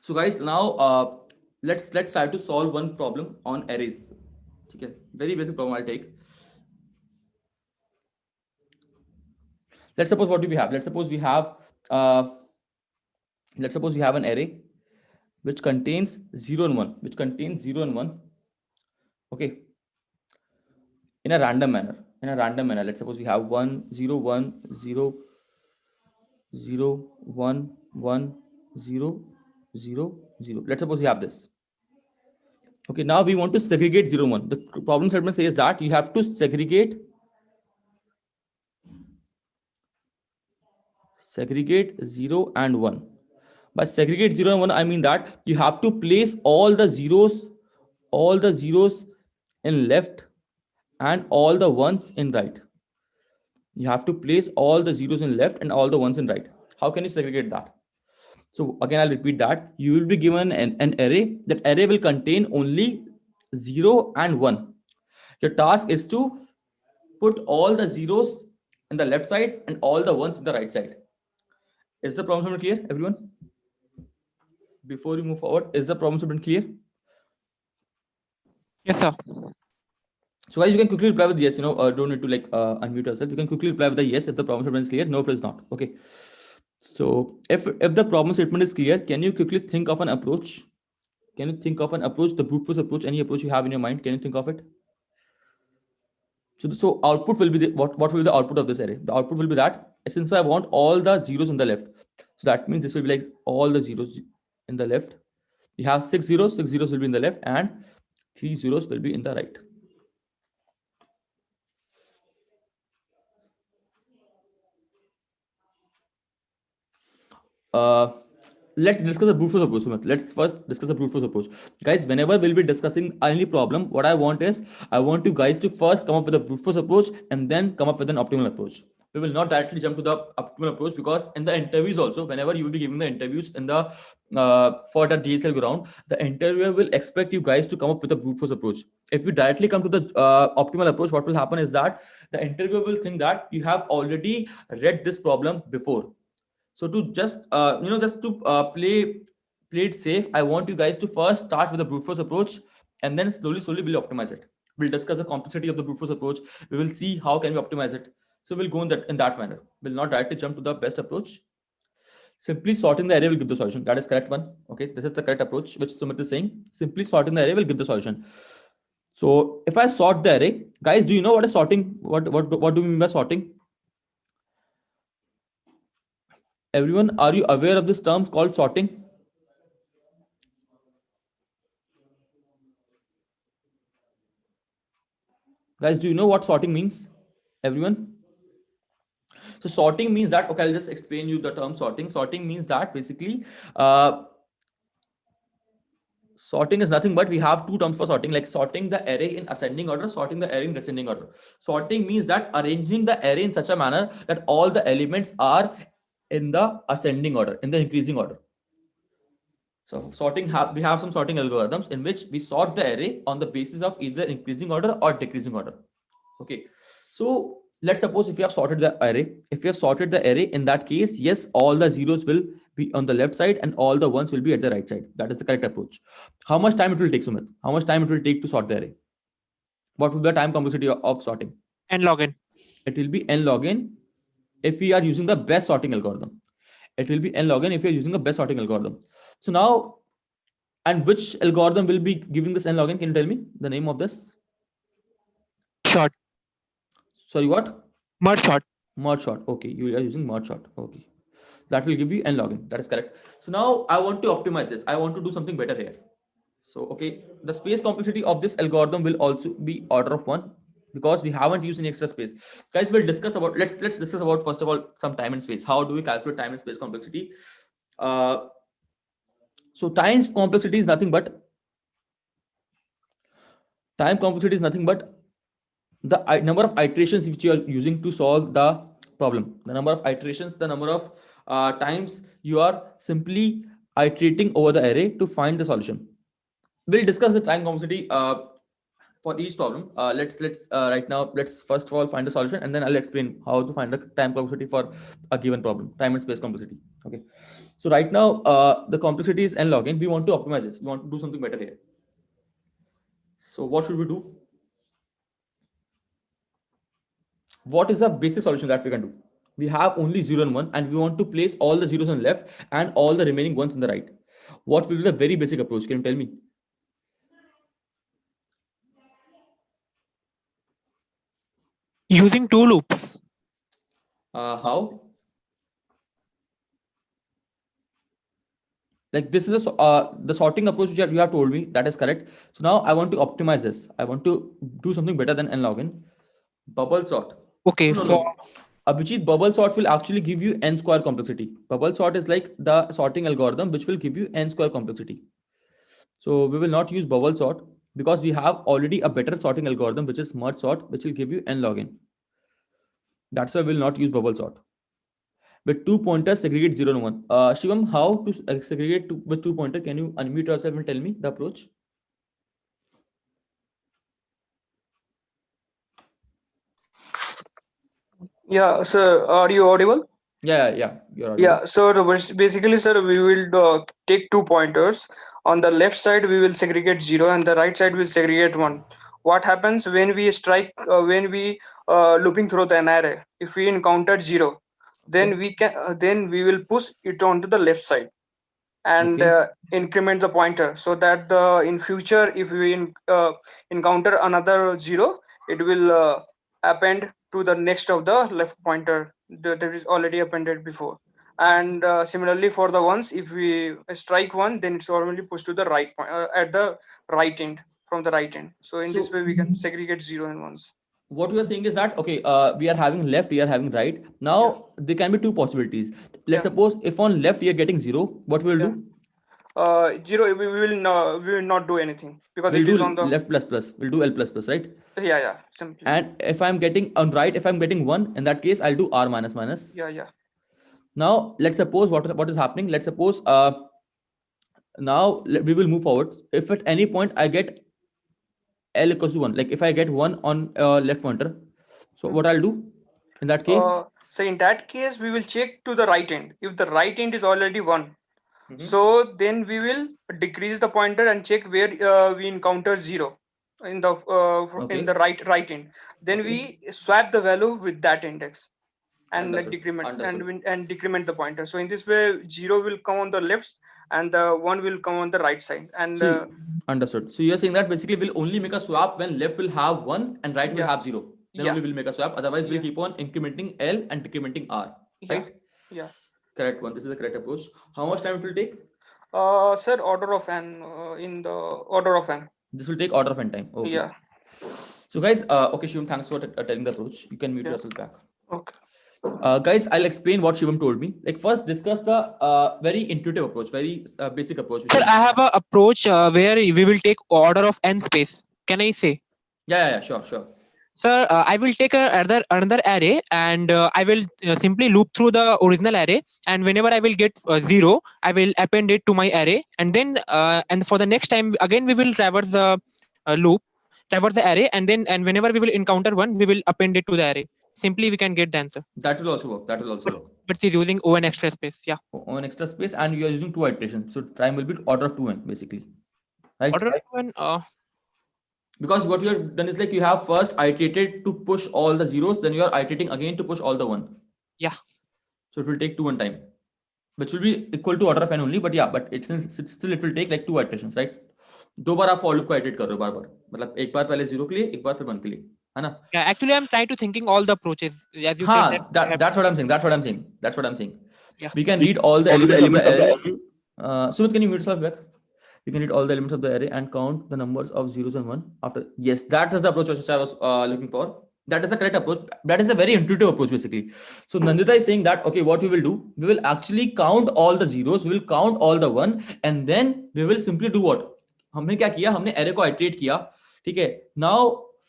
So guys, now let's try to solve one problem on arrays. Okay, very basic problem I'll take. Let's suppose what do we have? Uh, let's suppose we have an array which contains 0 and 1, which contains 0 and 1. Okay, in a random manner. In a random manner. Let's suppose we have 1 0 1 0 0 1 1 0 0 0. Let's suppose we have this. Okay, now we want to segregate 0 1. The problem statement says that you have to segregate 0 and 1. By segregate 0 and 1, I mean that you have to place all the zeros in left and all the ones in right. You have to place all the zeros in left and all the ones in right. How can you segregate that? So again, I'll repeat that. You will be given an array. That array will contain only 0 and 1. Your task is to put all the zeros in the left side and all the ones in the right side. Is the problem statement clear, everyone? Before you move forward, is the problem statement clear? Yes, sir. So guys, you can quickly reply with yes. Don't need to unmute yourself. You can quickly reply with a yes if the problem statement is clear. No, if it's not. Okay. So if the problem statement is clear, can you quickly think of an approach? Can you think of an approach, the brute force approach, any approach you have in your mind? Can you think of it? So output will be what will be the output of this array? The output will be that since I want all the zeros on the left, so that means this will be like all the zeros in the left. We have 6 zeros. 6 zeros will be in the left and 3 zeros will be in the right. Let's discuss the brute force approach. Let's first discuss the brute force approach. Guys, whenever we'll be discussing any problem, what I want you guys to first come up with a brute force approach and then come up with an optimal approach. We will not directly jump to the optimal approach because in the interviews also, whenever you will be giving the interviews in the for the DSL ground, the interviewer will expect you guys to come up with a brute force approach. If you directly come to the optimal approach, what will happen is that the interviewer will think that you have already read this problem before. So to just play it safe, I want you guys to first start with the brute force approach, and then slowly we'll optimize it. We'll discuss the complexity of the brute force approach. We will see how can we optimize it. So we'll go in that manner. We'll not directly jump to the best approach. Simply sorting the array will give the solution. That is correct one. Okay, this is the correct approach which Sumit is saying. Simply sorting the array will give the solution. So if I sort the array, guys, do you know what is sorting? What do we mean by sorting? Everyone, are you aware of this term called sorting? Guys, do you know what sorting means? Everyone? So sorting means that, okay, I'll just explain you the term sorting. Sorting means that basically, sorting is nothing but we have two terms for sorting, like sorting the array in ascending order, sorting the array in descending order. Sorting means that arranging the array in such a manner that all the elements are in the ascending order, in the increasing order. So we have some sorting algorithms in which we sort the array on the basis of either increasing order or decreasing order. Okay. So let's suppose if we have sorted the array, in that case, yes, all the zeros will be on the left side and all the ones will be at the right side. That is the correct approach. How much time it will take, Sumit? How much time it will take to sort the array? What will be the time complexity of sorting? N log n. It will be n log n if we are using the best sorting algorithm. It will be n log n if you are using the best sorting algorithm. So now, and which algorithm will be giving this n log n? Can you tell me the name of this? Short. Sorry, what? Merge sort. Merge sort. Okay, you are using merge sort. Okay, that will give you n log n. That is correct. So now I want to optimize this. I want to do something better here. So okay, the space complexity of this algorithm will also be order of 1 because we haven't used any extra space. Guys, we'll discuss about let's discuss about first of all some time and space. How do we calculate time and space complexity? So time complexity is nothing but the number of iterations which you are using to solve the problem. The number of iterations, the number of times you are simply iterating over the array to find the solution. We'll discuss the time complexity for each problem. Let's right now let's first of all find the solution, and then I'll explain how to find the time complexity for a given problem, time and space complexity. Okay. So right now, the complexity is n log n. We want to optimize this. We want to do something better here. So what should we do? What is the basic solution that we can do? We have only 0 and 1, and we want to place all the zeros on the left and all the remaining ones on the right. What will be the very basic approach? Can you tell me? Using two loops. How? Like this is the sorting approach which you have told me, that is correct. So now I want to optimize this. I want to do something better than n log n. Bubble sort. Okay, No, no, for no. Abhijit, bubble sort will actually give you n square complexity. Bubble sort is like the sorting algorithm which will give you n square complexity. So we will not use bubble sort because we have already a better sorting algorithm which is merge sort, which will give you n log n. That's why we will not use bubble sort. With two pointers, segregate 0 and 1. Shivam, how to segregate with two pointer? Can you unmute yourself and tell me the approach? Yeah, sir, are you audible? Yeah, you're audible. Yeah, so basically, sir, we will take two pointers. On the left side, we will segregate 0, and the right side will segregate 1. What happens when we strike, when we looping through the an array? If we encounter 0, then then we will push it onto the left side and Okay. increment the pointer, so that in future, if we encounter another 0, it will append to the next of the left pointer that is already appended before. And similarly for the ones, if we strike 1, then it's normally pushed to the right point, at the right end, from the right end. So in this So way we can segregate 0 and 1s. what we are saying is that, okay, we are having left, we are having right. Yeah, Now there can be two possibilities. Let's yeah, suppose if on left we are getting 0, what we will yeah. do? 0, we will not do anything because We'll it do is on the, left plus plus. We'll do L plus plus, right? yeah, simply. And if I'm getting on right, if I'm getting 1, in that case, I'll do R minus minus. Yeah. Now, let's suppose what is happening. Let's suppose now we will move forward. If at any point I get L equals to 1, like if I get 1 on left pointer, so what I'll do in that case? So in that case, we will check to the right end. If the right end is already 1, Mhm. so then we will decrease the pointer and check where we encounter 0 in the Okay. right end. Then Okay. we swap the value with that index and Understood. decrement Understood. and decrement the pointer. So in this way, 0 will come on the left and the 1 will come on the right side. And So understood. So you're saying that basically we'll only make a swap when left will have 1 and right will yeah, have 0. Then yeah, only we'll make a swap. Otherwise, we'll yeah, keep on incrementing L and decrementing R. yeah, Right? yeah. Correct one. This is the correct approach. How much time it will take? Sir, order of n, in the order of n. This will take order of n time. Okay. Yeah, So guys, okay, Shivam, thanks for telling the approach. You can mute yeah. yourself back. Okay. Guys, I'll explain what Shivam told me. Like first, discuss the very intuitive approach, very basic approach. Which sir, is, I have a approach where we will take order of n space. Can I say? yeah, sure. Sir, I will take another array and I will simply loop through the original array, and whenever I will get 0, I will append it to my array, and then and for the next time again we will traverse the traverse the array, and whenever we will encounter 1, we will append it to the array. Simply we can get the answer. That will also work. That will also work. But it's using O and extra space. Yeah. On extra space, and you are using 2 iterations. So time will be order of 2n basically. Right? Order of one. Because what you have done is like you have first iterated to push all the zeros, then you are iterating again to push all the 1. Yeah. So it will take 2 1 time, which will be equal to order of n only. But yeah, but still it will take like 2 iterations, right? 2 बार आप for loop को iterate कर रहे हो बार बार, मतलब एक बार पहले 0 के लिए, एक बार फिर 1 के लिए, है ना? Yeah. Actually, I'm trying to thinking all the approaches as you said हाँ, that. I have- that's what I'm saying. That's what I'm saying. Yeah. We can read all the elements of the array. Sumit, can you mute yourself back? We can read all the elements of the array and count the numbers of zeros and one after. Yes, that is the approach which I was looking for. That is the correct approach. That is a very intuitive approach basically. So Nandita is saying that, okay, what we will do, we will actually count all the zeros, we will count all the one, and then we will simply do what? हमने क्या किया? हमने array को iterate किया, ठीक है? Now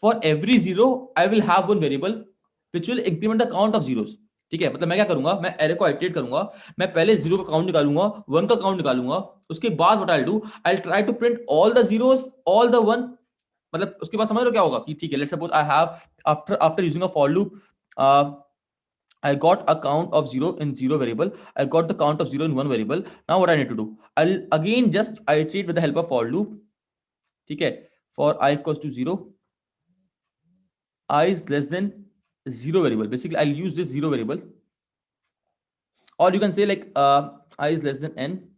for every zero, I will have one variable which will increment the count of zeros. ठीक है, मतलब मैं क्या करूंगा, मैं एरे को आइटरेट करूंगा, मैं पहले 0 का काउंट निकालूंगा, 1 का काउंट निकालूंगा, उसके बाद what I do, I try to print all the zeros, all the 1, मतलब उसके बाद समझ लो क्या होगा कि ठीक है, let's suppose I have after using a for loop I got a count of 0 in 0 variable. I got the count of 0 in 1 variable. Now what I need to do? I'll again just iterate with the help of for loop. Okay, for I equals to 0, I is less than 0 variable. Basically, I'll use this 0 variable, or you can say like I is less than n,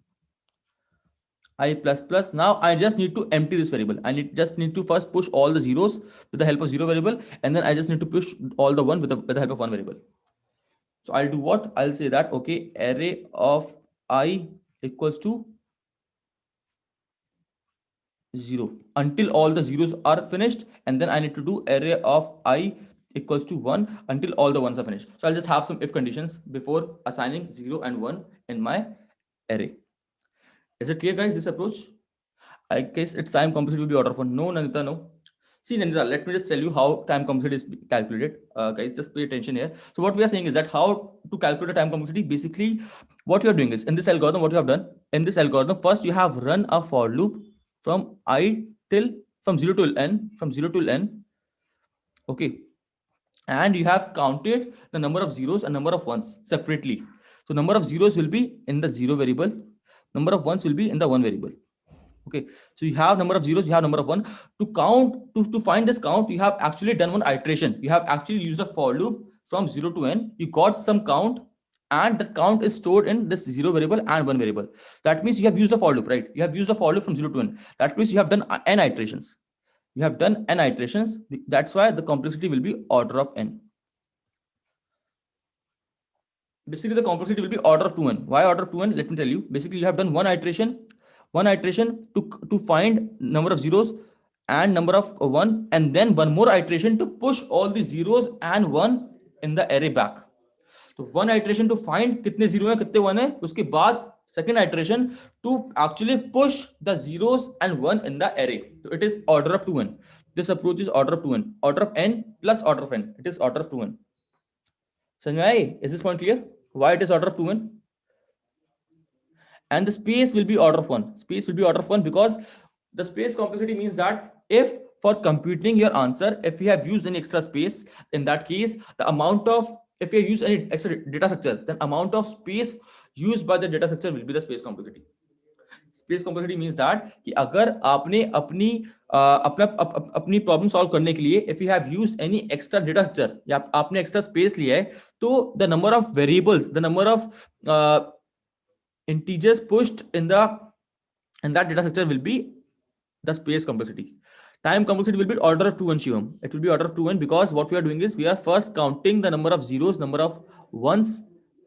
I plus plus. Now I just need to empty this variable. Just need to first push all the zeros with the help of 0 variable, and then I just need to push all the 1 with the help of 1 variable. So I'll do what? I'll say that, okay, array of I equals to 0 until all the zeros are finished, and then I need to do array of I equals to 1 until all the ones are finished. So I'll just have some if conditions before assigning 0 and 1 in my array. Is it clear, guys, this approach? I guess its time complexity will be order of 1. No, Nandita, no. See, Nandita, let me just tell you how time complexity is calculated. Guys, just pay attention here. So what we are saying is that how to calculate a time complexity. Basically, what you are doing is, in this algorithm, what you have done, in this algorithm, first you have run a for loop from I till, from 0 till n, from 0 till n. Okay. And you have counted the number of zeros and number of ones separately. So number of zeros will be in the 0 variable. Number of ones will be in the 1 variable. Okay, so you have number of zeros, you have number of 1. To count, to find this count, you have actually done one iteration. You have actually used a for loop from 0 to n. You got some count, and the count is stored in this 0 variable and 1 variable. That means you have used a for loop, right? You have used a for loop from 0 to n. That means you have done n iterations. You have done n iterations. That's why the complexity will be order of n. Basically, the complexity will be order of 2n. Why order of 2n? Let me tell you. Basically, you have done one iteration to find number of zeros and number of 1, and then one more iteration to push all the zeros and 1 in the array back. So one iteration to find kitne 0 hai, kitne 1 hai. Uske baad second iteration to actually push the zeros and 1 in the array. So it is order of 2n. This approach is order of 2n. Order of n plus order of n. It is order of 2n. Sanjay, is this point clear? Why it is order of 2n? And the space will be order of 1. Space will be order of 1 because the space complexity means that if for computing your answer, if you have used any extra space, in that case, the amount of, if you use any extra data structure, then amount of space used by the data structure will be the space complexity. Space complexity means that कि अगर आपने अपनी problem solve करने के लिए if you have used any extra data structure या आपने extra space लिया है, तो the number of variables, the number of integers pushed in that data structure will be the space complexity. Time complexity will be order of 2n, Shivam. It will be order of 2n because what we are doing is we are first counting the number of zeros, number of ones,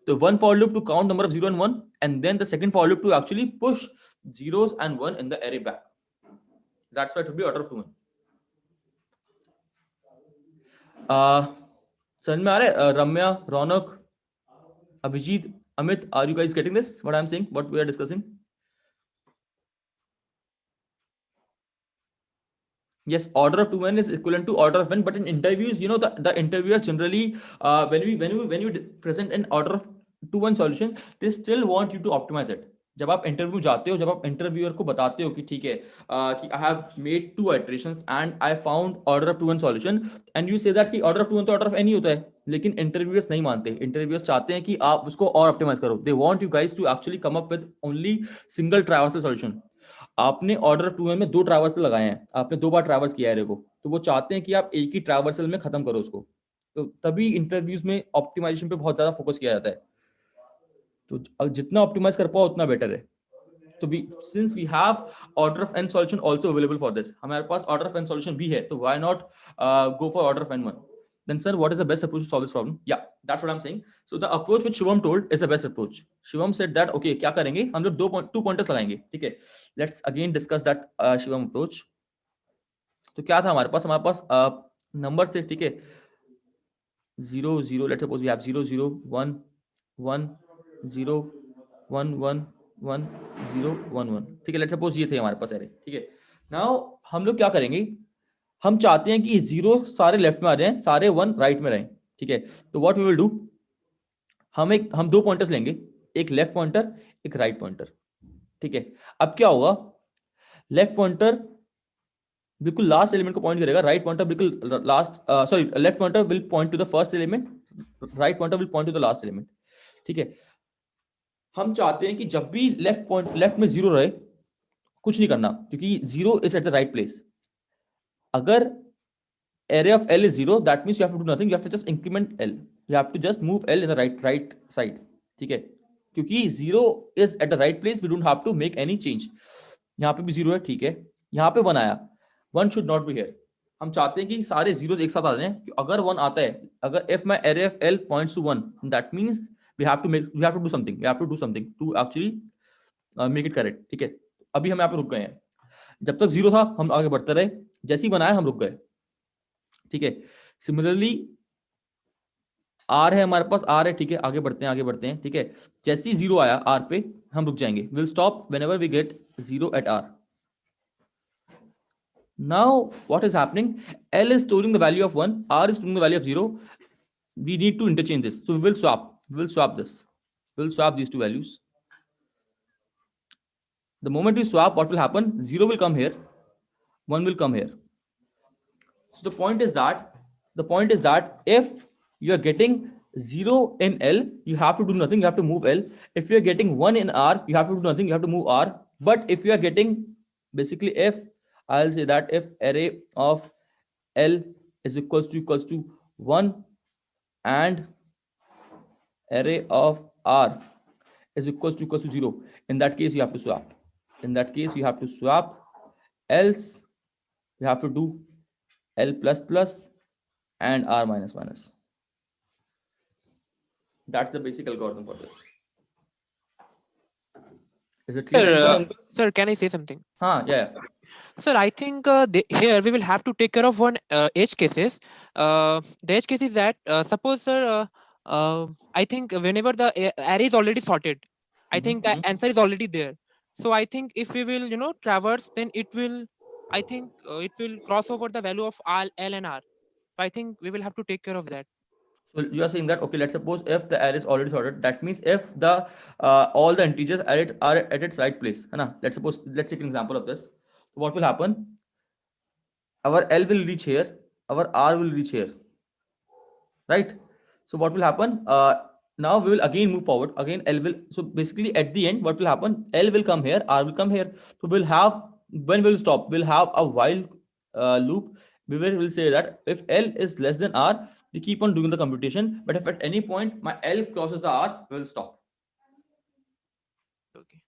the one for loop to count number of 0 and 1, and then the second for loop to actually push zeros and 1 in the array back. That's why it will be order of 2n. समझ में आ रहा है? रम्या, रौनक, Abhijit, Amit, are you guys getting this? What I'm saying? What we are discussing? Yes, order of 2n is equivalent to order of n, but in interviews, you know, the interviewers generally, when you present an order of 2n solution, they still want you to optimize it. जब आप interview जाते हो, जब आप interviewer को बताते हो कि ठीक है कि I have made 2 iterations and I found order of 2n solution, and you say that कि ऑर्डर ऑफ 2n तो ऑर्डर ऑफ n ही होता है, लेकिन इंटरव्यूअर्स नहीं मानते. इंटरव्यूअर्स चाहते हैं कि आप उसको और ऑप्टिमाइज करो. They want you guys to actually come up with only single traversal solution. आपने ऑर्डर ऑफ 2n में 2 ट्रावर्सल लगाए हैं, आपने 2 बार ट्रावर्स किया है को, तो वो चाहते हैं कि आप एक ही ट्रावर्सल में खत्म करो उसको. तो तभी इंटरव्यूज में ऑप्टिमाइजेशन पे बहुत ज्यादा फोकस किया जाता है. तो जितना ऑप्टिमाइज कर पाओ उतना बेटर है. तो since we have order of n solution also available for this, हमारे पास order of n solution भी है, तो why not go for order of n1? Then sir, what is the best approach to solve this problem? Yeah, that's what I'm saying. So the approach which Shivam told is the best approach. Shivam said that okay, क्या करेंगे हम लोग 2 pointers लगाएंगे. ठीक है, let's again discuss that Shivam approach. तो क्या था हमारे पास नंबर से, ठीक है, 0 0, let's suppose we have 0 0 1 1 0 1 1 1 0 1 1. ठीक है, लेट्स सपोज ये थे हमारे पास एरे. ठीक है, नाउ हम लोग क्या करेंगे, हम चाहते हैं कि 0 सारे लेफ्ट में आ जाएं, सारे 1 राइट में रहें. ठीक है, तो व्हाट वी विल डू, हम 2 पॉइंटर्स लेंगे, एक लेफ्ट पॉइंटर, एक राइट पॉइंटर. ठीक है, अब क्या होगा, लेफ्ट पॉइंटर बिल्कुल लास्ट एलिमेंट को पॉइंट करेगा, राइट पॉइंटर बिल्कुल last, sorry, left pointer will point two the first element, right pointer will point to the last element. ठीक है, हम चाहते हैं कि जब भी लेफ्ट में जीरो रहे, कुछ नहीं करना, क्योंकि zero is at the right place. अगर array of L is 0, that means you have to do nothing, you have to just increment L, you have to just move L in the right side. ठीक है, क्योंकि 0 is at the right place, we don't have to make any change. यहाँ पे भी 0 है, ठीक है, यहाँ पे 1 आया, 1 should not be here. हम चाहते हैं कि सारे zeros एक साथ आ जाएं. अगर 1 आता है, अगर if my array of L points to 1, that means we have to do something to actually make it correct. ठीक है, अभी हम यहाँ पे रुक गए हैं, जब तक 0 था हम आगे बढ़ते रहे, जैसे ही 1 आया हम रुक गए. ठीक है, सिमिलरली आर है हमारे पास, आर है, ठीक है, आगे बढ़ते हैं. ठीक है, जैसे ही 0 आया आर पे हम रुक जाएंगे. Will stop whenever we get 0 at R. Now what is happening, L is storing the value of 1, R is storing the value of 0. We need to interchange this, so we will swap this, we'll swap these two values. The moment we swap, what will happen, 0 will come here, 1 will come here. So the point is that if you are getting 0 in L, you have to do nothing, you have to move L. If you are getting 1 in R, you have to do nothing, you have to move R. But if you are getting, basically, if I'll say that if array of L is equals to 1 and array of R is equals to 0, in that case you have to swap. Else you have to do L plus plus and R minus minus. That's the basic algorithm for this. Is it clear? Sir, can I say something? Yeah. Sir, I think here we will have to take care of one edge cases. The edge case is that suppose, sir, I think whenever the array is already sorted, I think the answer is already there. So I think if we will, traverse, then it will, I think it will cross over the value of L and R. So I think we will have to take care of that. So you are saying that, okay, let's suppose if the array is already sorted, that means if the all the integers are at its right place, है ना? Let's take an example of this. So what will happen? Our L will reach here, our R will reach here, right? So what will happen? Now we will again move forward. Again, L will. So basically, at the end, what will happen? L will come here, R will come here. So we'll have, when we'll stop, we'll have a while loop. We will say that if L is less than R, we keep on doing the computation. But if at any point my L crosses the R, we will stop. Okay.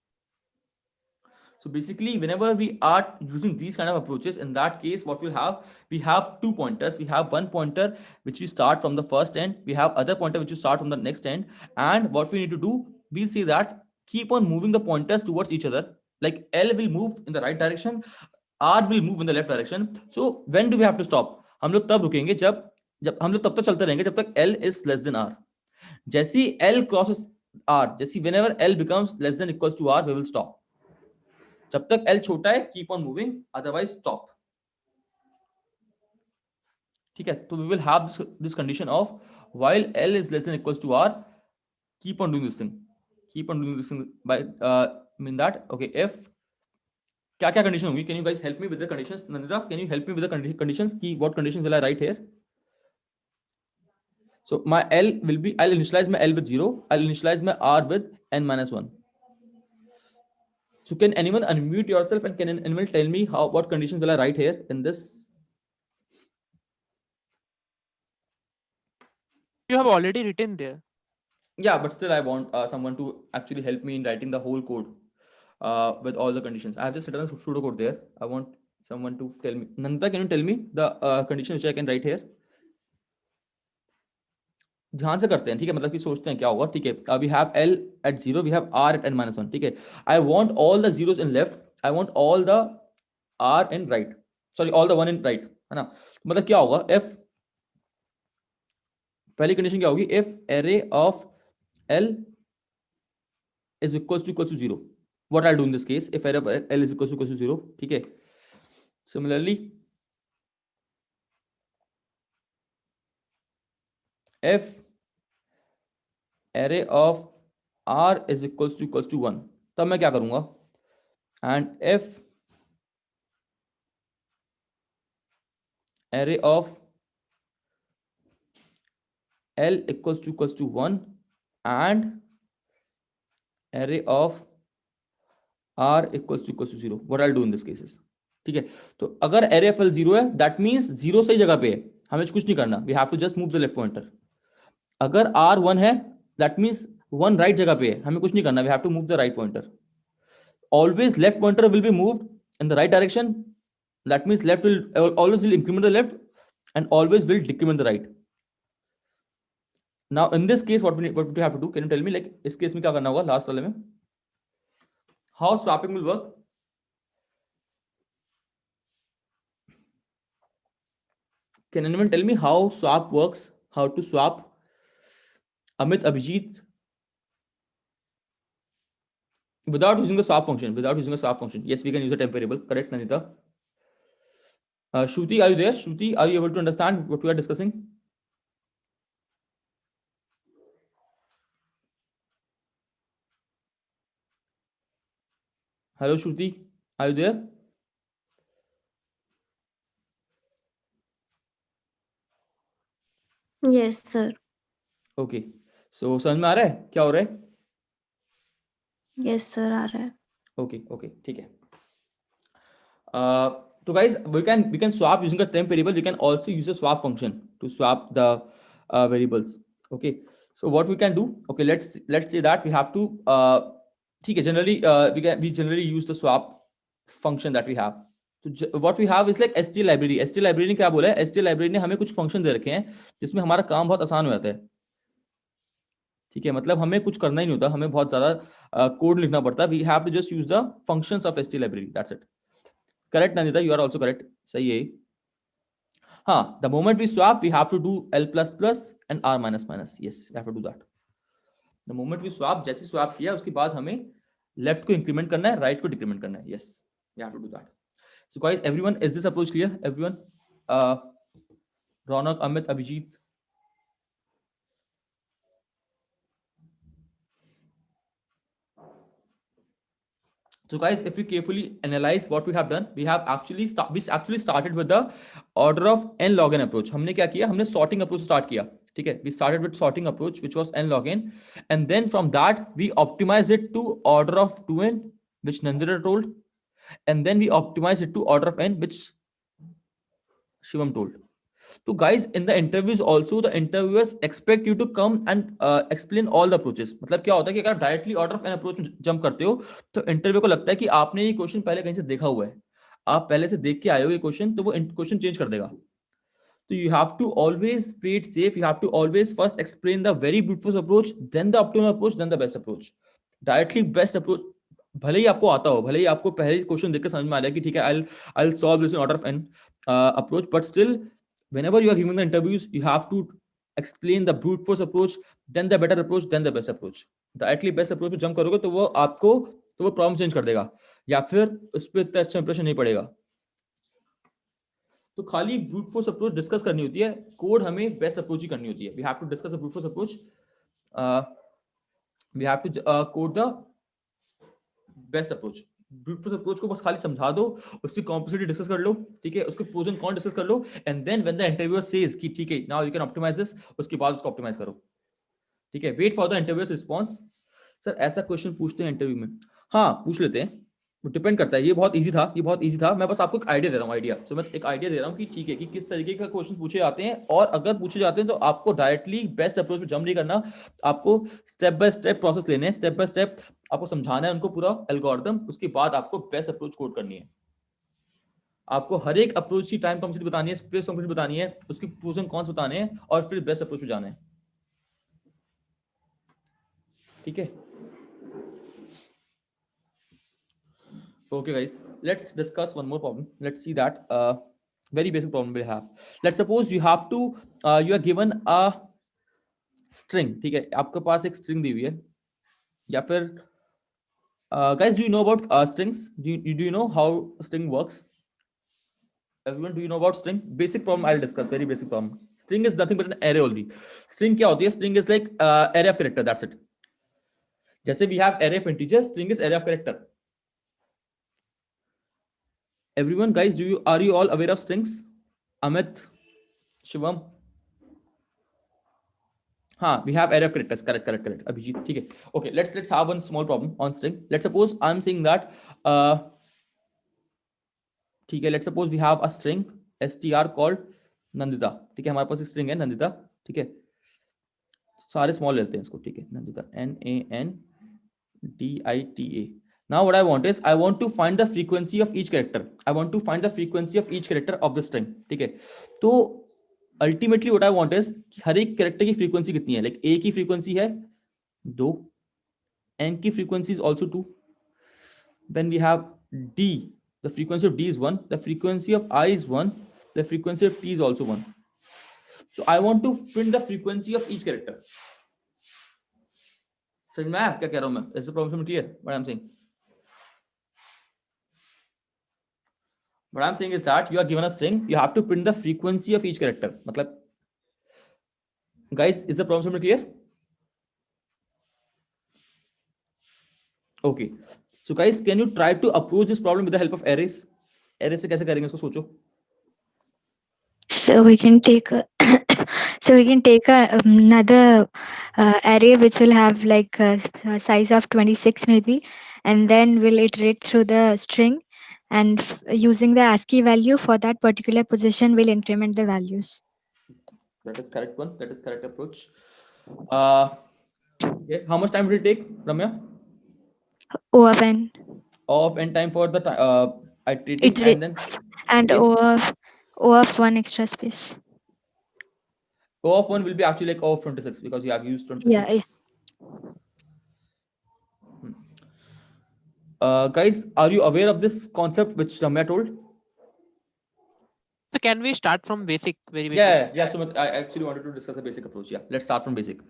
So basically, whenever we are using these kind of approaches, in that case, what we'll have, we have two pointers. We have one pointer which we start from the first end. We have other pointer which we start from the next end. And what we need to do, we'll say that keep on moving the pointers towards each other. Like L will move in the right direction, R will move in the left direction. So when do we have to stop? हम लोग तब रुकेंगे जब हम लोग तब तक चलते रहेंगे जब तक L is less than R. जैसे L crosses R, जैसे whenever L becomes less than equals to R, we will stop. जब तक L छोटा है, keep on moving, otherwise stop. ठीक है, तो we will have this condition of while L is less than equals to R, keep on doing this thing. By mean that, okay, if क्या condition होंगी? Can you guys help me with the conditions? Nandita, can you help me with the conditions? What conditions will I write here? So my L will be, I'll initialize my L with 0, I'll initialize my R with n minus 1. So can anyone unmute yourself and can anyone tell me what conditions will I write here in this? You have already written there. Yeah, but still I want someone to actually help me in writing the whole code with all the conditions. I have just written a pseudocode there. I want someone to tell me. Nandita, can you tell me the condition which I can write here? ध्यान से करते हैं, ठीक है, मतलब कि सोचते हैं क्या होगा. ठीक है, we have L at 0, we have R at n minus 1. ठीक है, I want all the zeros in left, I want all the R in right, sorry, all the 1 in right, है ना? मतलब क्या होगा, if पहली कंडीशन क्या होगी, if array of L is equals to 0. What I'll do in this case, if array of L is equals to 0, ठीक है. Similarly, if array of R is equals to 1, तब मैं क्या करूंगा, and if array of L equals to 1 and array of R equals to 0. What I'll do in this cases, ठीक है. तो अगर array of L 0 है, that means 0 सही जगह पे है, हमें कुछ नहीं करना. We have to just move the left pointer. अगर R 1 है, that means 1 right जगह पे है, हमें कुछ नहीं करना. We have to move the right pointer. Always left pointer will be moved in the right direction. That means left will always will increment the left and always will decrement the right. Now in this case, what we have to do? Can you tell me, like इस case में क्या करना होगा last वाले में? How swapping will work? Can anyone tell me how swap works? How to swap? Amit, Abhijit, without using the swap function. Without using a swap function. Yes, we can use a temp variable. Correct, Nanita? Shruti, are you there? Shruti, are you able to understand what we are discussing? Hello, Shruti, are you there? Yes, sir. Okay. So समझ में आ रहा है क्या हो रहा है? Yes, sir. आ रहा है. Okay, okay, ठीक है. So guys, we can swap using a temp variable. We can also use a swap function to swap the variables. Okay. So what we can do? Okay, let's say that we have to. ठीक है. Generally, we generally use the swap function that we have. So what we have is like STL library. STL library ने क्या बोला है? STL library ने हमें कुछ function दे रखे हैं जिसमें हमारा काम बहुत आसान हो जाता है. ठीक है, मतलब हमें कुछ करना ही नहीं होता, हमें बहुत ज्यादा कोड लिखना पड़ता है. We have to just use the functions of STL library. That's it. Correct Nandita, you are also correct. सही है. हाँ, the moment we swap we have to do L++ and R minus. Yes, we have to do that. The moment we swap, जैसे swap किया उसके बाद हमें left को increment करना है, राइट को डिक्रीमेंट करना है. Yes, we have to do that. So guys, everyone, is this approach clear? Everyone, Raunak, Amit, Abhijeet. So guys, if we carefully analyze what we have done, we have actually started with the order of n log n approach. हमने क्या किया? हमने sorting approach start किया. ठीक है? We started with sorting approach, which was n log n, and then from that we optimized it to order of 2n, which Nandita told, and then we optimized it to order of n, which Shivam told. So guys, in the interviews also, the interviewers expect you to come and explain all the approaches. मतलब क्या होता है कि अगर directly order of an approach में jump करते हो तो इंटरव्यू को लगता है कि आपने ये क्वेश्चन पहले कहीं से देखा हुआ है, आप पहले से देख के आए हो ये क्वेश्चन, तो वो क्वेश्चन चेंज कर देगा. तो you have to always play it safe. You have to always first explain the very brute approach, then the optimal approach, then the best approach. Directly best approach भले ही आपको आता हो, भले ही आपको पहले क्वेश्चन देख के समझ में आ जाए कि ठीक है, I'll solve this in order of n approach, but still whenever you are giving the interviews, you have to explain the brute force approach, then the better approach, then the best approach. Directly best approach पे jump करोगे तो वो problem change कर देगा या फिर उस पर इतना अच्छा इंप्रेशन नहीं पड़ेगा. तो खाली ब्रूट फोर्स अप्रोच डिस्कस करनी होती है, कोड हमें बेस्ट अप्रोच ही करनी होती है. We have to discuss the brute force approach, we have to code the best approach. Brute force approach को बस खाली समझा दो, उसकी कॉम्प्लेक्सिटी डिस्कस कर लो, ठीक है, उसके प्रोज एंड कॉन डिस्कस कर लो, and then when the interviewer says कि ठीक है, now you can optimise this, उसके बाद उसको ऑप्टिमाइज करो. ठीक है, wait for the interviewer's response. Sir ऐसा क्वेश्चन पूछते हैं इंटरव्यू में? हाँ, पूछ लेते हैं, डिपेंड करता है. ये बहुत इजी था, मैं बस आपको एक आइडिया दे रहा हूँ. मैं एक आइडिया दे रहा हूँ कि ठीक है कि किस तरीके का क्वेश्चन पूछे जाते हैं, और अगर पूछे जाते हैं तो आपको डायरेक्टली बेस्ट अप्रोच पे जंप नहीं करना, आपको स्टेप बाय स्टेप प्रोसेस लेने हैं, स्टेप बाय स्टेप आपको समझाना है उनको पूरा एल्गोरिथम, उसके बाद आपको बेस्ट अप्रोच कोड करनी है. आपको हर एक अप्रोच की टाइम कॉम्प्लेक्सिटी बतानी है, स्पेस कॉम्प्लेक्सिटी बतानी है, उसके प्रोज एंड कॉन्स बताने हैं, और फिर बेस्ट अप्रोच पे जाना है. ठीक है. Okay guys, let's discuss one more problem. Let's see that very basic problem we have. Let's suppose you have to you are given a string. ठीक है, आपके पास एक string दी हुई है, या फिर guys, do you know about strings? Do you know how string works? Everyone, do you know about string? Basic problem I'll discuss. Very basic problem. String is nothing but an array only. String क्या होती है? String is like array of character. That's it. जैसे we have array of integer, string is array of character. Everyone, guys, are you all aware of strings? Amit, Shivam. हाँ, we have array of characters. Correct. Abhijit, ठीक है. Okay, let's have one small problem on string. Let's suppose I'm saying that ठीक है. Let's suppose we have a string str called Nandita. ठीक है, हमारे पास string है नंदिता. ठीक है, सारे स्मॉल लेते हैं इसको. ठीक है, Nandita NANDITA. Now what I want is I want to find the frequency of each character. I want to find the frequency of each character of the string. ठीक है, तो ultimately what I want is हर एक character की frequency कितनी है. Like a की frequency है 2, एन की frequency is also 2, then we have D, the frequency of D is 1, the frequency of I is 1, the frequency of T is also 1. So I want to find the frequency of each character. समझ में आया क्या कह रहा हूं मैं? Is the problem clear what I am saying? What I'm saying is that you are given a string, you have to print the frequency of each character. मतलब, guys, is the problem clear? Okay. So guys, can you try to approach this problem with the help of arrays? Arrays से कैसे करेंगे इसको सोचो. So we can take a another array which will have like a size of 26 maybe, and then we'll iterate through the string, and using the ASCII value for that particular position, we'll increment the values. That is correct one. That is correct approach. Okay. How much time will it take, Ramya? O of n. O of n time for the iterating, Iterate, and then and space. O of 1 extra space. O of 1 will be actually like O of 26 because you have used 26. Yeah. Guys, are you aware of this concept which Ramya told? So can we start from basic, very basic? Yeah. Sumit, I actually wanted to discuss a basic approach. Yeah, let's start from basic.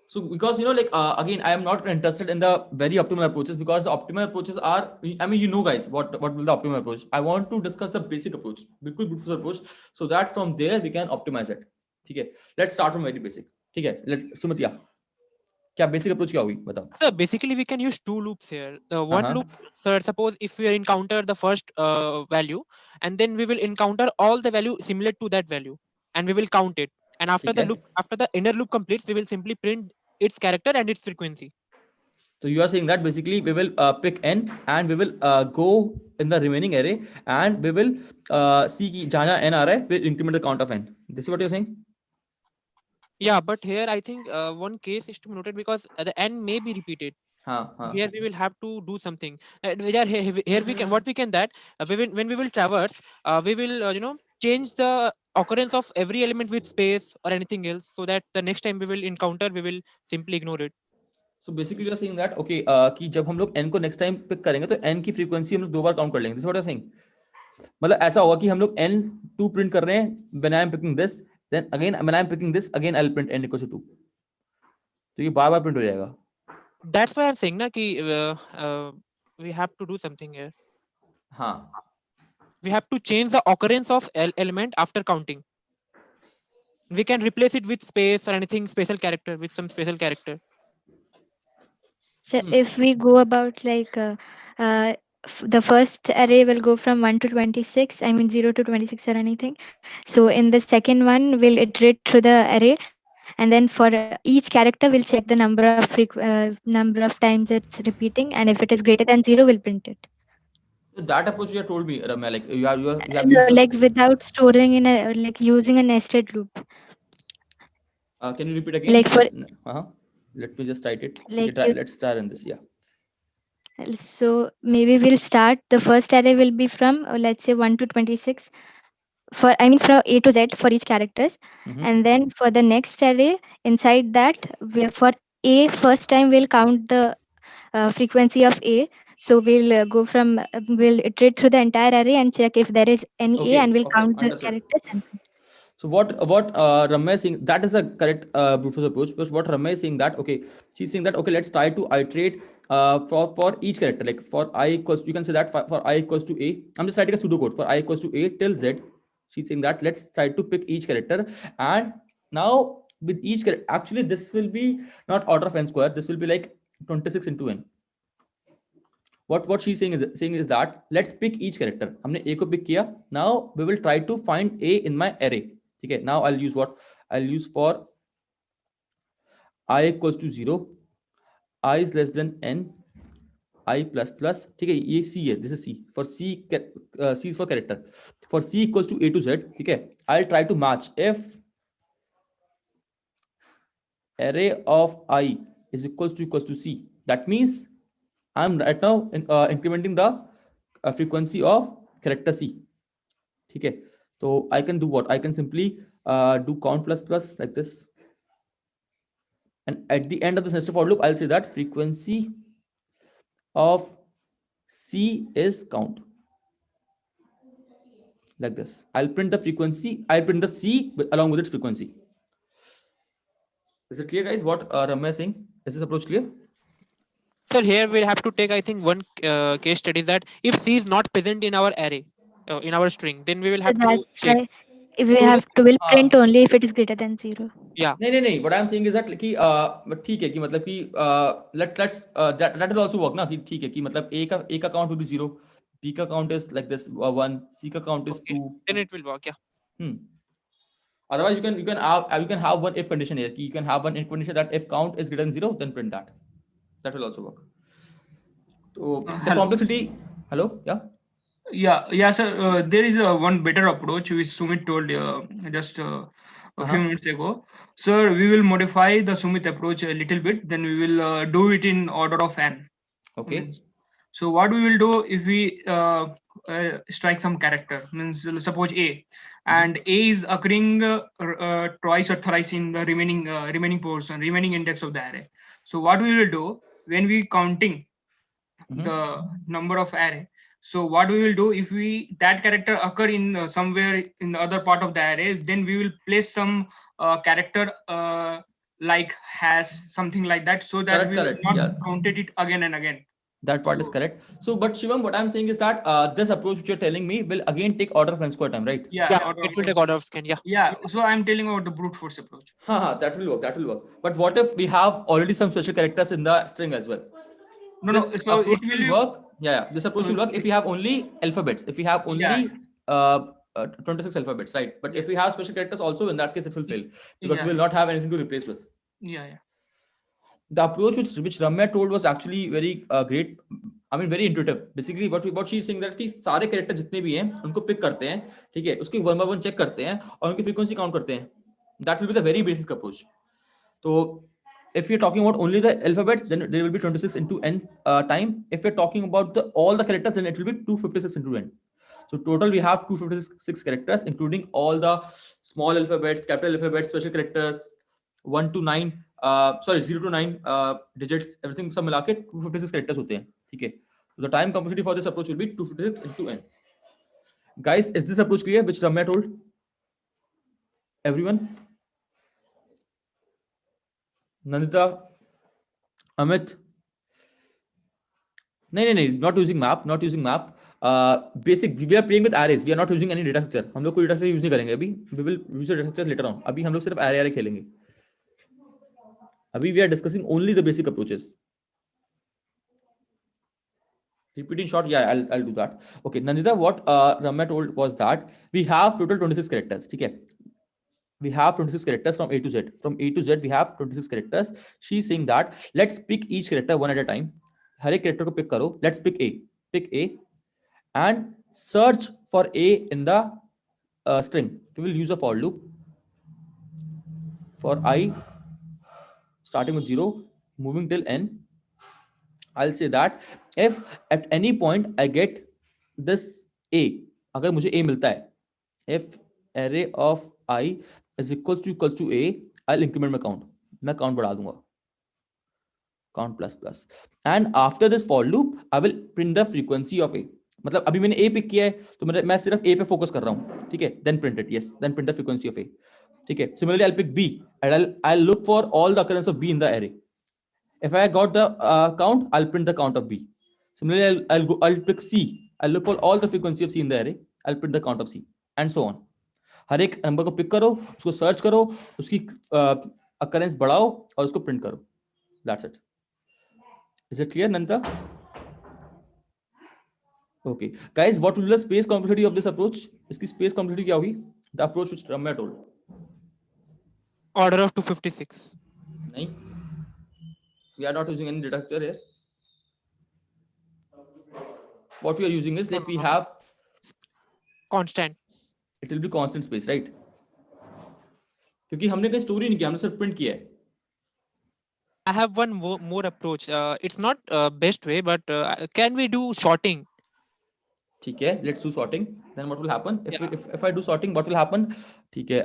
So because like again, I am not interested in the very optimal approaches, because the optimal approaches are, I mean, guys, what will the optimal approach? I want to discuss the basic approach, beautiful approach, so that from there we can optimize it. Okay, let's start from very basic. Okay, Sumit, yeah. क्या basic approach क्या होगी बताओ? So basically we can use two loops here. The one loop, sir, suppose if we encounter the first value, and then we will encounter all the value similar to that value, and we will count it. And after the loop, after the inner loop completes, we will simply print its character and its frequency. So you are saying that basically we will pick n, and we will go in the remaining array, and we will see कि जहाँ n आ रहा है, we'll increment the count of n. This is what you're saying? Yeah, but here I think one case is to be noted, because the n may be repeated. Here we will have to do something. Here we can, what we can that when we will traverse, we will change the occurrence of every element with space or anything else, so that the next time we will encounter, we will simply ignore it. So basically you're saying that okay, कि जब हम लोग n को next time pick करेंगे तो n की frequency हम लोग 2 बार count कर लेंगे. This is what you're saying? मतलब ऐसा होगा कि हम लोग n2 print कर रहे हैं when I am picking this, then again when I am picking this, again I'll print n equals to 2. तो ये बार-बार print हो जाएगा. That's why I'm saying ना कि we have to do something here. हाँ. We have to change the occurrence of element after counting. We can replace it with space or anything special character, with some special character. So if we go about like the first array will go from 1 to 26, I mean 0 to 26 or anything. So in the second one, we'll iterate through the array, and then for each character, we'll check the number of times it's repeating, and if it is greater than 0, we'll print it. So that approach you have told me, Ramya, like you have no, like without storing in a, like using a nested loop. Can you repeat again? Like for let me just write it. Like let's start in this. Yeah. So maybe we'll start. The first array will be from let's say 1 to 26. From A to Z for each characters, and then for the next array inside that, for A first time we'll count the frequency of A. So we'll go from we'll iterate through the entire array and check if there is any A, and we'll count the characters. So what Ramya is saying, that is a correct beautiful approach, because what Ramya is saying that okay, she's saying that okay, let's try to iterate for each character, like for I equals, you can say that for I equals to A, I'm just writing a pseudocode for I equals to A till Z. She's saying that let's try to pick each character, and now with each character, actually this will be not order of n square, this will be like 26 into n. What she's saying is that let's pick each character. हमने A को pick किया. Now we will try to find A in my array. ठीक है. Now I'll use what? I'll use for I equals to 0, I is less than n, I plus plus, ठीक है, ये C है, this is C. For C, C is for character. For C equals to A to Z, ठीक है, I'll try to match if array of I is equals to C. That means I'm right now incrementing the frequency of character C. ठीक है, so I can do what? I can simply do count plus plus like this. And at the end of this nested for loop, I'll say that frequency of C is count. Like this. I'll print the frequency, I'll print the C along with its frequency. Is it clear, guys, what Ramya is saying? Is this approach clear? Sir, here we'll have to take, I think, one case study that if C is not present in our array, in our string, then we will So have to that's check. why we So have to will print only if it is greater than 0. Yeah. नहीं, what I'm saying is that कि ठीक है कि मतलब कि let's that will also work ना कि ठीक है कि मतलब A का count will be 0, B का count is like this 1, C का count is Okay. 2. Then it will work. Yeah. Otherwise, you can have one if condition here. You can have one if condition that if count is greater than 0, then print that. That will also work. So the Hello. complexity. Hello, yeah. Yeah, sir. There is one better approach which Sumit told just a few minutes ago. Sir, we will modify the Sumit approach a little bit. Then we will do it in order of n. Okay. So what we will do if we strike some character, means suppose A, and A is occurring twice or thrice in the remaining portion, remaining index of the array. So what we will do when we counting the number of array, so what we will do if we that character occur in somewhere in the other part of the array, then we will place some character like hash, something like that, so that we will not counted it again and again. That part is correct. So, but Shivam, what I'm saying is that this approach which you're telling me will again take order of n square time, right? Yeah, it will take order of n. Yeah. So I'm telling about the brute force approach. That will work. That will work. But what if we have already some special characters in the string as well? No. So it will work. Yeah. This approach will work if we have only alphabets. If we have only 26 alphabets, right? But if we have special characters also, in that case it will fail because we will not have anything to replace with. Yeah. The approach which Ramya told was actually very great. I mean, very intuitive. Basically, what she is saying that कि सारे character जितने भी हैं उनको pick करते हैं, ठीक है, उसकी one by one check करते हैं और उनकी frequency count करते हैं. That will be the very basic approach. So, if you're talking about only the alphabets, then there will be 26 into n time. If you're talking about all the characters, then it will be 256 into n. So total we have 256 characters, including all the small alphabets, capital alphabets, special characters, 0 to 9 digits, everything सब मिला के 256 characters होते हैं, ठीक है. So the time complexity for this approach will be 256 into n. Guys, is this approach clear which Ramya told? Everyone? Nandita, Amit? No, not using map. Basic, we are playing with arrays. We are not using any data structure. हम लोग कोई data structure use नहीं करेंगे अभी. We will use the data structure later on. अभी हम लोग सिर्फ array खेलेंगे. अभी we are discussing only the basic approaches. Repeating short, yeah, I'll do that. Okay, Nandita, what Ramya told was that we have total 26 characters. ठीक है? We have 26 characters from A to Z. From A to Z, we have 26 characters. She's saying that let's pick each character one at a time. हर एक character को pick करो. Let's pick A. Pick A and search for A in the string. We will use a for loop for I starting with 0, moving till n. I'll say that if at any point I get this A, अगर मुझे A मिलता है, if array of I is equals to A, I'll increment my count. मैं count बढ़ा दूंगा. Count plus plus. And after this for loop, I will print the frequency of A. मतलब अभी मैंने A पिक किया है तो मैं सिर्फ A पे फोकस कर रहा हूँ, ठीक है? Then print it. Yes, then print the frequency of A. ठीक है? Similarly, I'll pick B and I'll look for all the occurrence of B in the array. If I got the count, I'll print the count of B. Similarly, I'll pick C. I'll look for all the frequency of C in the array. I'll print the count of C, and so on. हर एक number को pick करो, उसको search करो, उसकी occurrence बढ़ाओ और उसको print करो. That's it. Is it clear, Nanta? Okay, guys, what will be the space complexity of this approach? इसकी space complexity क्या होगी? The approach which Ramya told. Order of 256. नहीं. We are not using any data structure here. What we are using is like we have, constant. it will be constant space, right? क्योंकि हमने कहीं story नहीं किया, हमने सिर्फ print किया है. I have one more approach. It's not best way, but can we do sorting? ठीक है, let's do sorting. Then what will happen if Yeah. if I do sorting, what will happen? ठीक है,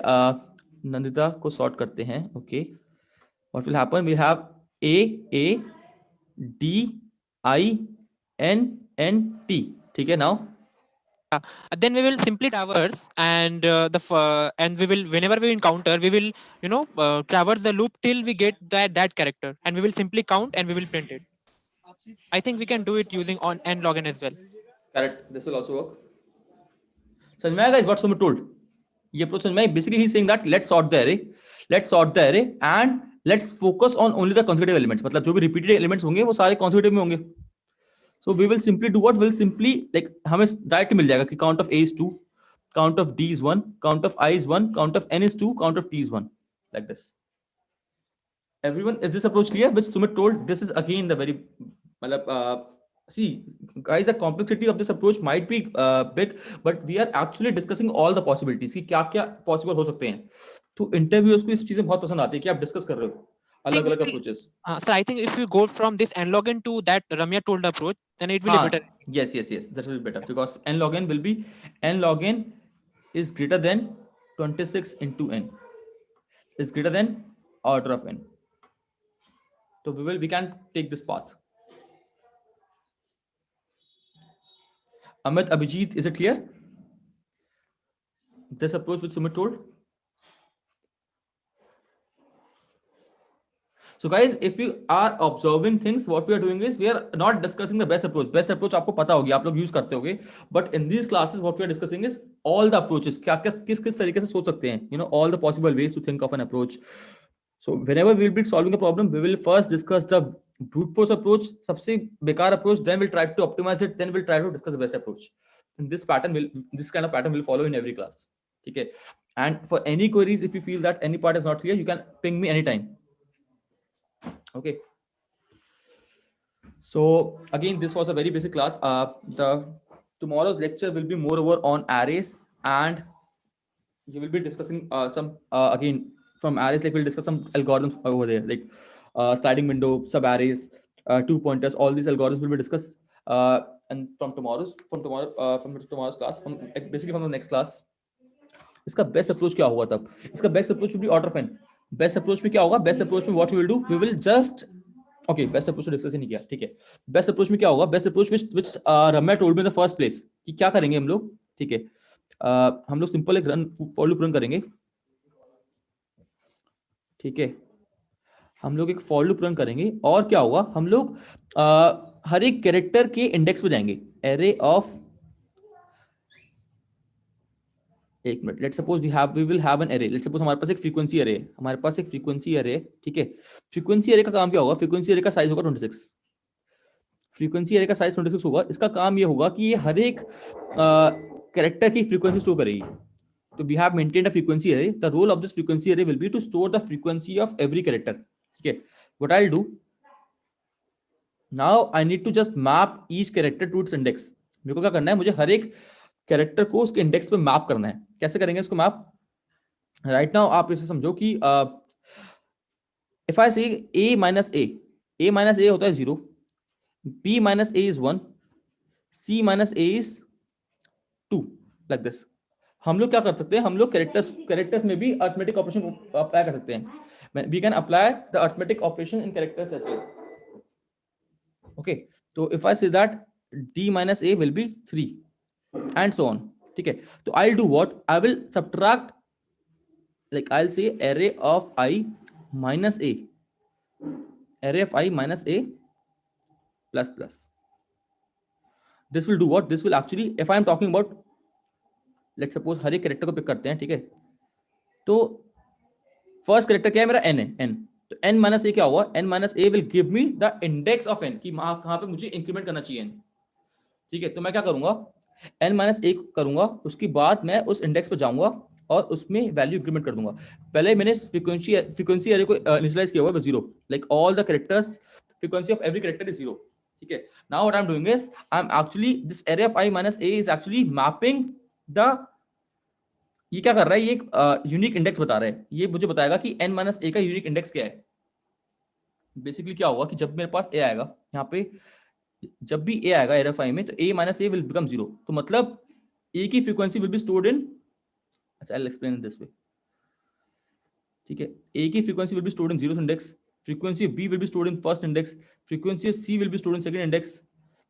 नंदिता को sort करते हैं. Okay, what will happen? We have A D I N N T. ठीक है, now Then we will simply traverse, and and we will, whenever we encounter, we will traverse the loop till we get that character, and we will simply count and we will print it. I think we can do it using on and login as well. correct. This will also work. समझ में आएगा what Sumit told? ये approach समझ में आएगा? Basically he's saying that let's sort the array and let's focus on only the consecutive elements. मतलब जो भी repeated elements होंगे वो सारे consecutive में होंगे. So we will simply do what? We'll simply like हमें डायरेक्ट मिल जाएगा कि count of A is 2, count of D is 1, count of I is 1, count of N is 2, count of T is 1, like this. Everyone, is this approach clear? Which Sumit told, this is again the very see guys, the complexity of this approach might be big, but we are actually discussing all the possibilities कि क्या क्या possible हो सकते हैं. तो interviewers को इस चीजें बहुत पसंद आती है कि आप डिस्कस कर रहे हो अलग अलग approaches. So I think if you go from this n login to that Ramya told approach, then it will be better. Yes, that will be better because n log n will be, n log n is greater than 26 into n is greater than order of n. So we can take this path. Amit, Abhijit, is it clear? This approach which Sumit told. So guys, if you are observing things, what we are doing is we are not discussing the best approach. Best approach आपको पता होगी, आप लोग use करते होगे. But in these classes, what we are discussing is all the approaches. क्या किस तरीके से सोच सकते हैं? You know, all the possible ways to think of an approach. So whenever we will be solving a problem, we will first discuss the brute force approach, सबसे बेकार approach. Then we'll try to optimize it. Then we'll try to discuss the best approach. And this kind of pattern will follow in every class. Okay. And for any queries, if you feel that any part is not clear, you can ping me anytime. Okay, so again, this was a very basic class. Tomorrow's lecture will be more over on arrays, and you will be discussing some again from arrays, like we'll discuss some algorithms over there, like sliding window, sub arrays, 2 pointers. All these algorithms will be discussed and from tomorrow's class, basically from the next class. इसका best approach क्या होगा तब? इसका best approach will be order of n. Best approach में क्या होगा? Best approach में what we will do, we will just okay, best approach discuss ही नहीं किया, ठीक है. बेस्ट अप्रोच में क्या होगा? Best approach which Ramya told me in the first place कि क्या करेंगे हम लोग, ठीक है. हम लोग सिंपल एक रन फॉर लूप रन करेंगे, ठीक है. हम लोग एक फॉर लूप रन करेंगे और क्या होगा, हम लोग हर एक कैरेक्टर के इंडेक्स पे जाएंगे. एरे ऑफ, एक मिनट, let's suppose we will have an array. Let's suppose हमारे पास एक फ्रीक्वेंसी एरे है, हमारे पास एक फ्रीक्वेंसी एरे है, ठीक है. फ्रीक्वेंसी एरे का काम क्या होगा? फ्रीक्वेंसी एरे का साइज होगा 26. फ्रीक्वेंसी एरे का साइज 26 होगा. इसका काम ये होगा कि ये हर एक कैरेक्टर की फ्रीक्वेंसी स्टोर करेगी. तो we have maintained a frequency array. The role of this frequency array will be to store the frequency of every character, ठीक है. What I will do now, I need to just map each character to its index. मेरे को क्या करना है, मुझे हर एक character को उसके इंडेक्स पे मैप करना है. कैसे करेंगे इसको मैप? राइट नाउ आप इसे समझो कि इफ आई से a माइनस ए होता है 0, b minus A is 1, c minus A is 2, like this. हम लोग क्या कर सकते हैं, हम लोग कैरेक्टर्स में भी अरिथमेटिक ऑपरेशन अप्लाई कर सकते हैं. We can apply the arithmetic operation in characters as well. Okay, तो if I say that d minus a will be 3 and so on, ठीक है. तो I'll do what, I will subtract, like I'll say array of I minus a, array of I minus a plus plus. This will do what, this will actually, if I am talking about, let's suppose हर एक character को pick करते हैं, ठीक है. तो first character क्या है मेरा, n है, n. तो n माइनस ए क्या होगा, n minus a will give me the index of n, कि कहां पे मुझे इंक्रीमेंट करना चाहिए n, ठीक है. तो मैं क्या करूंगा, n माइनस ए करूंगा, उसके बाद मैं उस इंडेक्स पे जाऊंगा और उसमें वैल्यू इंक्रीमेंट कर दूंगा. पहले मैंने फ्रीक्वेंसी एरे को इनिशियलाइज किया हुआ है 0, like all the characters frequency of every character is 0. ठीक है. Now what I'm doing is I'm actually this array of I minus a is actually mapping the, ये क्या कर रहा है, ये एक यूनिक इंडेक्स बता रहा है. ये मुझे बताएगा कि n माइनस a का यूनिक इंडेक्स क्या है. बेसिकली क्या होगा कि जब मेरे पास a आएगा यहाँ पे, जब भी a आएगा array of I में, तो a minus a will become 0. तो मतलब a की frequency will be stored in, अच्छा I'll explain in this way. ठीक है. a की frequency will be stored in 0th index, frequency of b will be stored in first index, frequency of c will be stored in second index,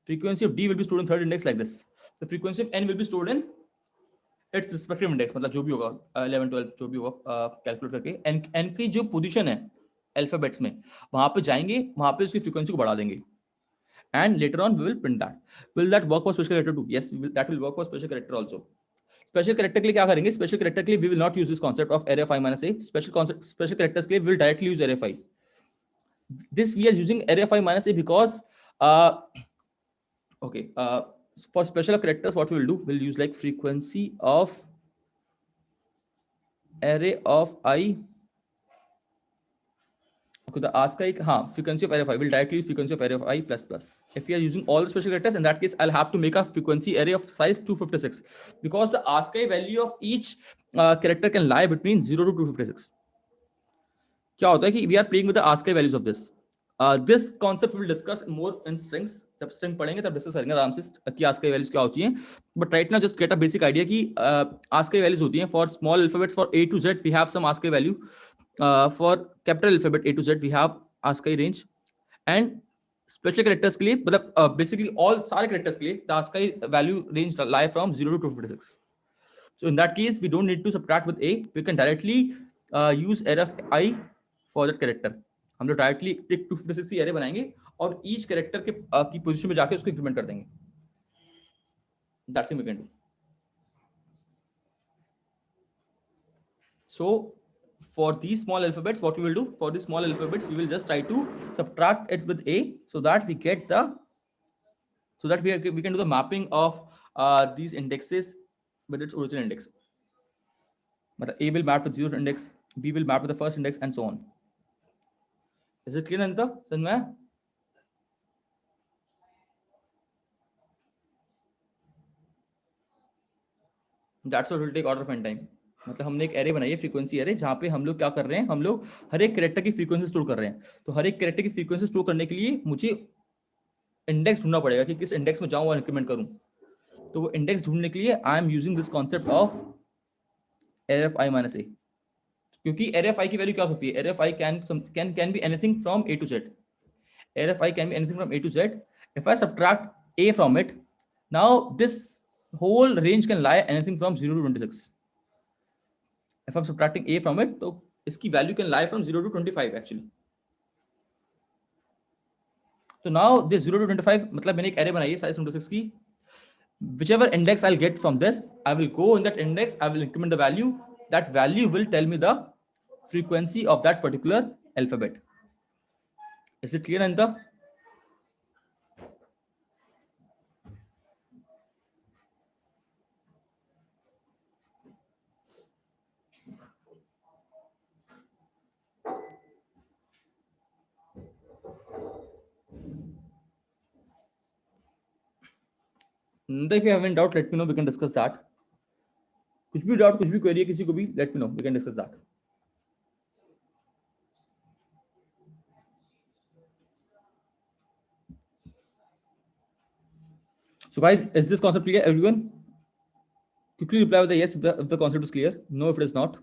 frequency of d will be stored in third index, like this. The frequency of n will be stored in its respective index, मतलब जो भी होगा 11 12 जो भी होगा calculate करके n की जो पोजीशन है अल्फाबेट्स में, वहां पे जाएंगे, वहां पे उसकी फ्रीक्वेंसी को बढ़ा देंगे. And later on we will print that. Will that work for special character too? Yes, that will work for special character also. Special character के लिए क्या करेंगे? स्पेशल कैरेक्टर के लिए we will not use this concept of array of I minus a. Special characters के लिए we will directly use array of I. This we are using array of I minus a because for special characters what we will do, we'll use like frequency of array of I. Okay, the ASCII, frequency of array of I will directly use frequency of array of I plus plus. If we are using all the special characters, in that case, I'll have to make a frequency array of size 256 because the ASCII value of each character can lie between 0 to 256. क्या होता है कि we are playing with the ASCII values of this. This concept we will discuss more in strings. जब string पढ़ेंगे तब discuss करेंगे आराम से कि ASCII values क्या होती हैं. But right now just get a basic idea कि ASCII values होती हैं. For small alphabets, for A to Z, we have some ASCII value. For capital alphabet A to Z, we have ASCII range. And special characters के लिए, मतलब basically all सारे characters के लिए the ASCII value range lie from 0 to 256. So in that case, we don't need to subtract with A. We can directly use array of I for that character. हम लोग directly एक 256 की array बनाएंगे और each character के की position में जाके उसको इंक्रीमेंट कर देंगे. That's what we can do. So for these small alphabets, what we will do, for these small alphabets, we will just try to subtract it with A so that we get the, so that we can do the mapping of these indexes with its original index. But A will map with 0th index, B will map with the first index, and so on. Is it clear, Nanta? Sanmaya? That's what will take order of n time. मतलब हमने एक array बनाई है, frequency array, जहां पे हम लोग क्या कर रहे हैं, हम लोग हर एक कैरेक्टर की फ्रीक्वेंसी स्टोर कर रहे हैं. तो हर एक कैरेक्टर की फ्रीक्वेंसी स्टोर करने के लिए मुझे इंडेक्स ढूंढना पड़ेगा कि किस इंडेक्स में जाऊं और इंक्रीमेंट करूं. तो वो इंडेक्स ढूंढने के लिए I am using this concept of array of I minus a. क्योंकि array of I की वैल्यू क्या हो सकती है? array of I can be anything from A to Z. array of I can be anything from A to Z. If I subtract A from it, now this whole range can lie anything from 0 to 26. If I'm subtracting A from it, तो इसकी value can lie from 0 to 25 actually. So now this 0 to 25, मतलब मैंने एक array बनाई है size 26 की. Whichever index I'll get from this, I will go in that index, I will increment the value. That value will tell me the frequency of that particular alphabet. Is it clear, Anita? If you have any doubt, let me know. We can discuss that. कुछ भी doubt, कुछ भी query है किसी को भी, let me know. We can discuss that. So guys, is this concept clear, everyone? Quickly reply with a yes if the concept is clear. No if it is not.